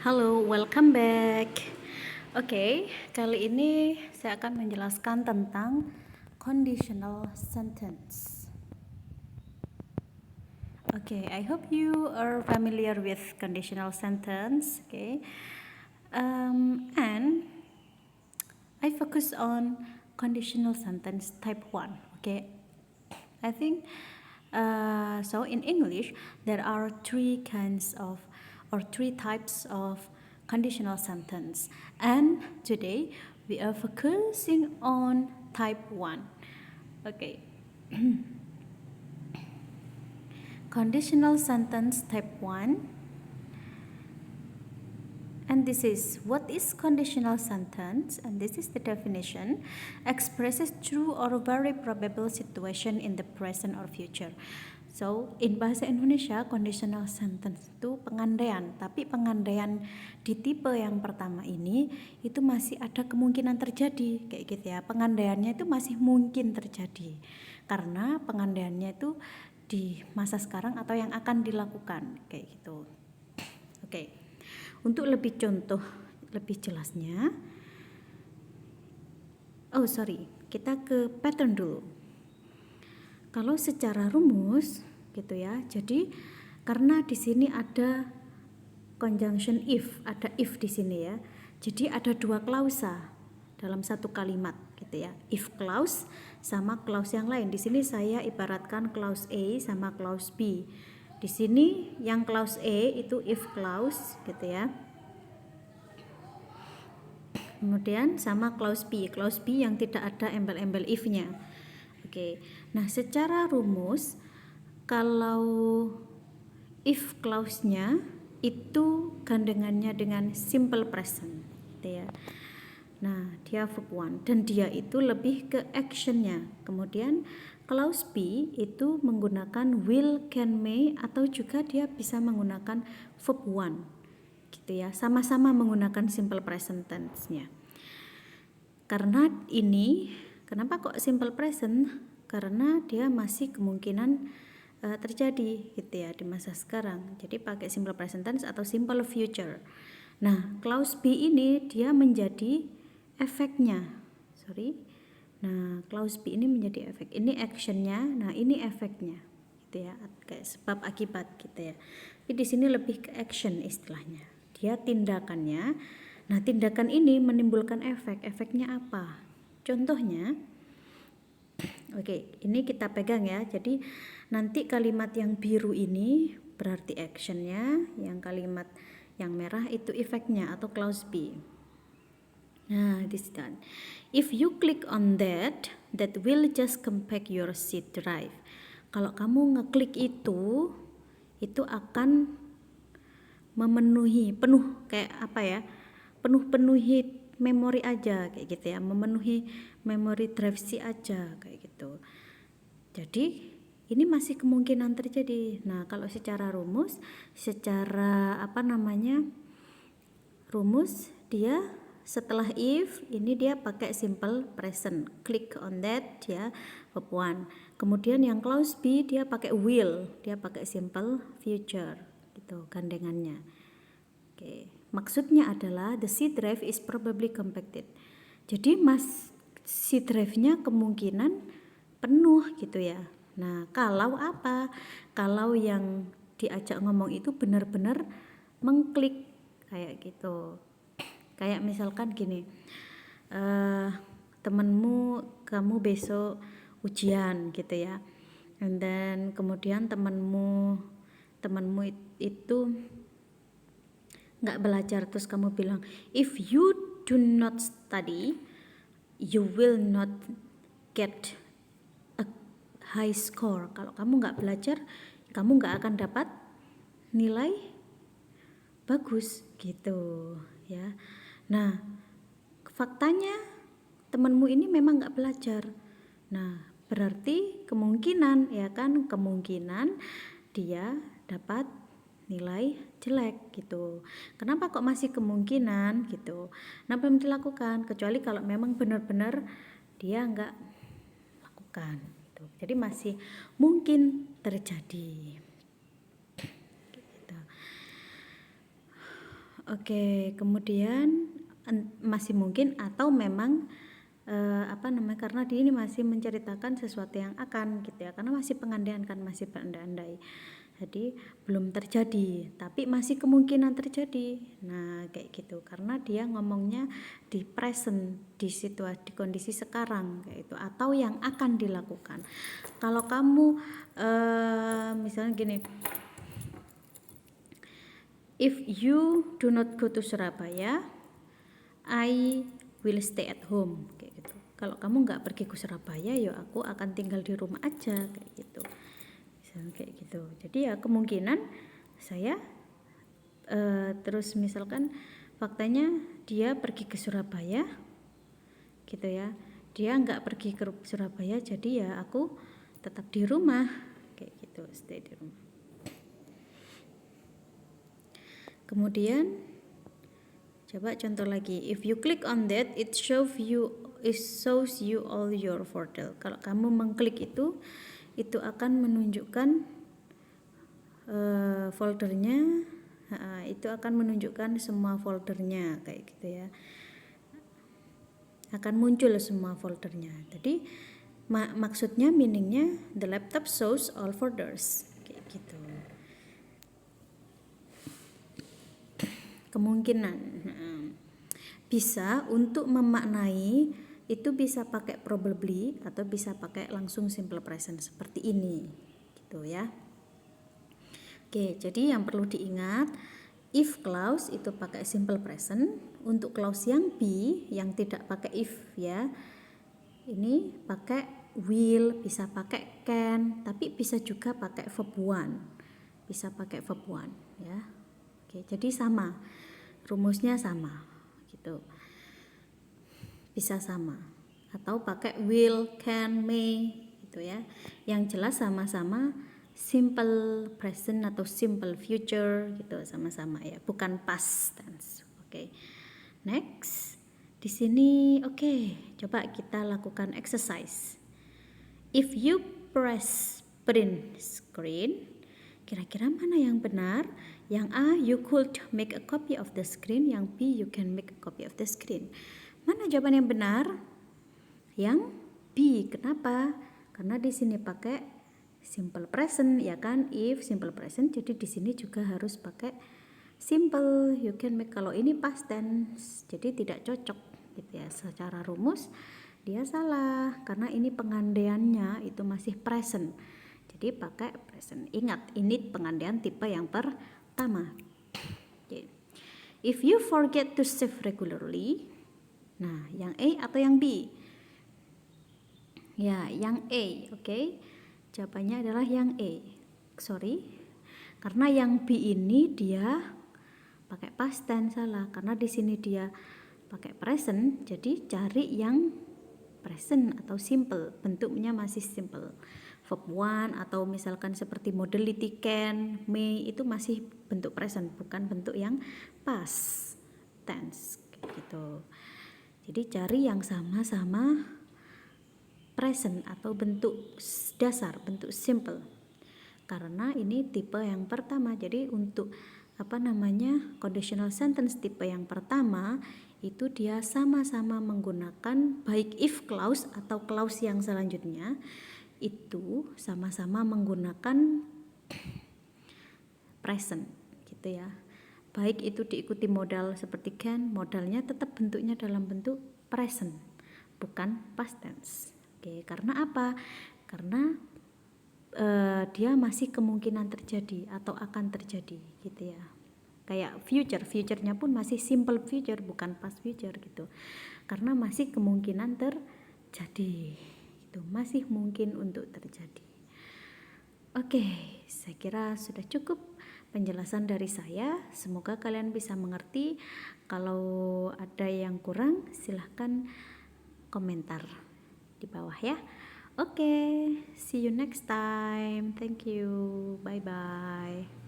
Halo, welcome back. Oke, kali ini saya akan menjelaskan tentang conditional sentence. Okay, I hope you are familiar with conditional sentence. Okay, and I focus on conditional sentence type 1. Okay, I think so. In English, there are three types of conditional sentence, and today we are focusing on type 1. Okay. Conditional sentence type 1. And this is what is conditional sentence, and this is the definition: expresses true or very probable situation in the present or future. So, in bahasa Indonesia, conditional sentence itu pengandaian, tapi pengandaian di tipe yang pertama ini itu masih ada kemungkinan terjadi, kayak gitu ya. Pengandaiannya itu masih mungkin terjadi, karena pengandaiannya itu di masa sekarang atau yang akan dilakukan, kayak gitu. Oke. Untuk lebih contoh lebih jelasnya, kita ke pattern dulu. Kalau secara rumus gitu ya, jadi karena di sini ada conjunction if, ada if di sini ya, jadi ada dua klausa dalam satu kalimat gitu ya, if clause sama clause yang lain. Di sini saya ibaratkan clause A sama clause B. Di sini yang clause A itu if clause gitu ya. Kemudian sama clause B yang tidak ada embel-embel if-nya. Oke. Nah, secara rumus kalau if clause-nya itu gandengannya dengan simple present gitu ya. Nah, dia verb 1 dan dia itu lebih ke action-nya. Kemudian clause B itu menggunakan will, can, may, atau juga dia bisa menggunakan verb 1 gitu ya. Sama-sama menggunakan simple present tense-nya. Karena ini, kenapa kok simple present? Karena dia masih kemungkinan terjadi gitu ya di masa sekarang. Jadi pakai simple present tense atau simple future. Nah, clause B ini dia menjadi efeknya. Nah, clause B ini menjadi efek. Ini actionnya, nah ini efeknya, gitu ya. Kayak sebab akibat gitu ya. Tapi di sini lebih ke action istilahnya. Dia tindakannya. Nah, tindakan ini menimbulkan efek. Efeknya apa? Contohnya, oke, ini kita pegang ya. Jadi nanti kalimat yang biru ini berarti actionnya, yang kalimat yang merah itu efeknya atau clause B. Nah, this done. If you click on that will just compact your seed drive. Kalau kamu ngeklik itu akan memenuhi penuh kayak apa ya? Penuhi memori aja kayak gitu ya, memenuhi memori drive C aja kayak gitu. Jadi ini masih kemungkinan terjadi. Nah, kalau secara rumus, rumus dia setelah if ini dia pakai simple present, click on that ya, verb 1. Kemudian yang clause B dia pakai will, dia pakai simple future gitu gandengannya. Oke, maksudnya adalah the C drive is probably compacted. Jadi C drive-nya kemungkinan penuh gitu ya. Nah, kalau apa? Kalau yang diajak ngomong itu benar-benar mengklik kayak gitu. Kayak misalkan gini, kamu besok ujian gitu ya. And then kemudian temanmu itu nggak belajar, terus kamu bilang, if you do not study, you will not get a high score. Kalau kamu nggak belajar, kamu nggak akan dapat nilai bagus gitu ya. Nah, faktanya temanmu ini memang nggak belajar. Nah, berarti kemungkinan dia dapat nilai jelek gitu. Kenapa kok masih kemungkinan gitu? Nah, belum dilakukan kecuali kalau memang benar-benar dia nggak lakukan gitu. Jadi masih mungkin terjadi gitu. Oke, kemudian masih mungkin atau memang karena dia ini masih menceritakan sesuatu yang akan gitu ya, karena masih pengandaian kan, masih berandai-andai, jadi belum terjadi tapi masih kemungkinan terjadi. Nah kayak gitu, karena dia ngomongnya di present, di situasi, di kondisi sekarang kayak itu, atau yang akan dilakukan. Kalau kamu misalnya gini, if you do not go to Surabaya, I will stay at home kayak gitu. Kalau kamu nggak pergi ke Surabaya, ya aku akan tinggal di rumah aja kayak gitu. Misalnya kayak gitu. Jadi ya kemungkinan saya terus misalkan faktanya dia pergi ke Surabaya gitu ya. Dia nggak pergi ke Surabaya, jadi ya aku tetap di rumah kayak gitu, stay di rumah. Kemudian coba contoh lagi, if you click on that, it shows you all your folder. Kalau kamu mengklik itu akan menunjukkan foldernya, itu akan menunjukkan semua foldernya kayak gitu ya. Akan muncul semua foldernya. Jadi maksudnya, meaningnya, the laptop shows all folders kayak gitu. Kemungkinan bisa untuk memaknai itu bisa pakai probably atau bisa pakai langsung simple present seperti ini gitu ya. Oke, jadi yang perlu diingat, if clause itu pakai simple present. Untuk clause yang B yang tidak pakai if ya, ini pakai will, bisa pakai can, tapi bisa juga pakai verb one, bisa pakai verb one ya. Oke, jadi sama, rumusnya sama gitu, bisa sama, atau pakai will, can, may gitu ya. Yang jelas sama-sama simple present atau simple future gitu, sama-sama ya, bukan past tense. Oke. Next. Di sini coba kita lakukan exercise. If you press print screen, kira-kira mana yang benar? Yang A, you could make a copy of the screen. Yang B, you can make a copy of the screen. Mana jawaban yang benar? Yang B. Kenapa? Karena di sini pakai simple present ya kan, if simple present, jadi di sini juga harus pakai simple, you can make. Kalau ini past tense, jadi tidak cocok gitu ya. Secara rumus dia salah karena ini pengandaiannya itu masih present, jadi pakai present. Ingat, ini pengandaian tipe yang pertama. If you forget to save regularly, nah yang A atau yang B? Ya, yang A. Oke. Jawabannya adalah yang A. Sorry, karena yang B ini dia pakai past tense, salah. Karena di sini dia pakai present, jadi cari yang present atau simple, bentuknya masih simple. Verb one atau misalkan seperti modality can, may, itu masih bentuk present, bukan bentuk yang past tense gitu. Jadi cari yang sama-sama present atau bentuk dasar, bentuk simple. Karena ini tipe yang pertama. Jadi untuk conditional sentence tipe yang pertama itu dia sama-sama menggunakan baik if clause atau clause yang selanjutnya itu sama-sama menggunakan present gitu ya. Baik itu diikuti modal seperti can, modalnya tetap bentuknya dalam bentuk present, bukan past tense. Oke, karena apa? Karena dia masih kemungkinan terjadi atau akan terjadi gitu ya. Kayak future-nya pun masih simple future, bukan past future gitu. Karena masih kemungkinan terjadi. Itu masih mungkin untuk terjadi. Oke, saya kira sudah cukup penjelasan dari saya. Semoga kalian bisa mengerti. Kalau ada yang kurang, silahkan komentar di bawah ya. Oke, see you next time. Thank you. Bye-bye.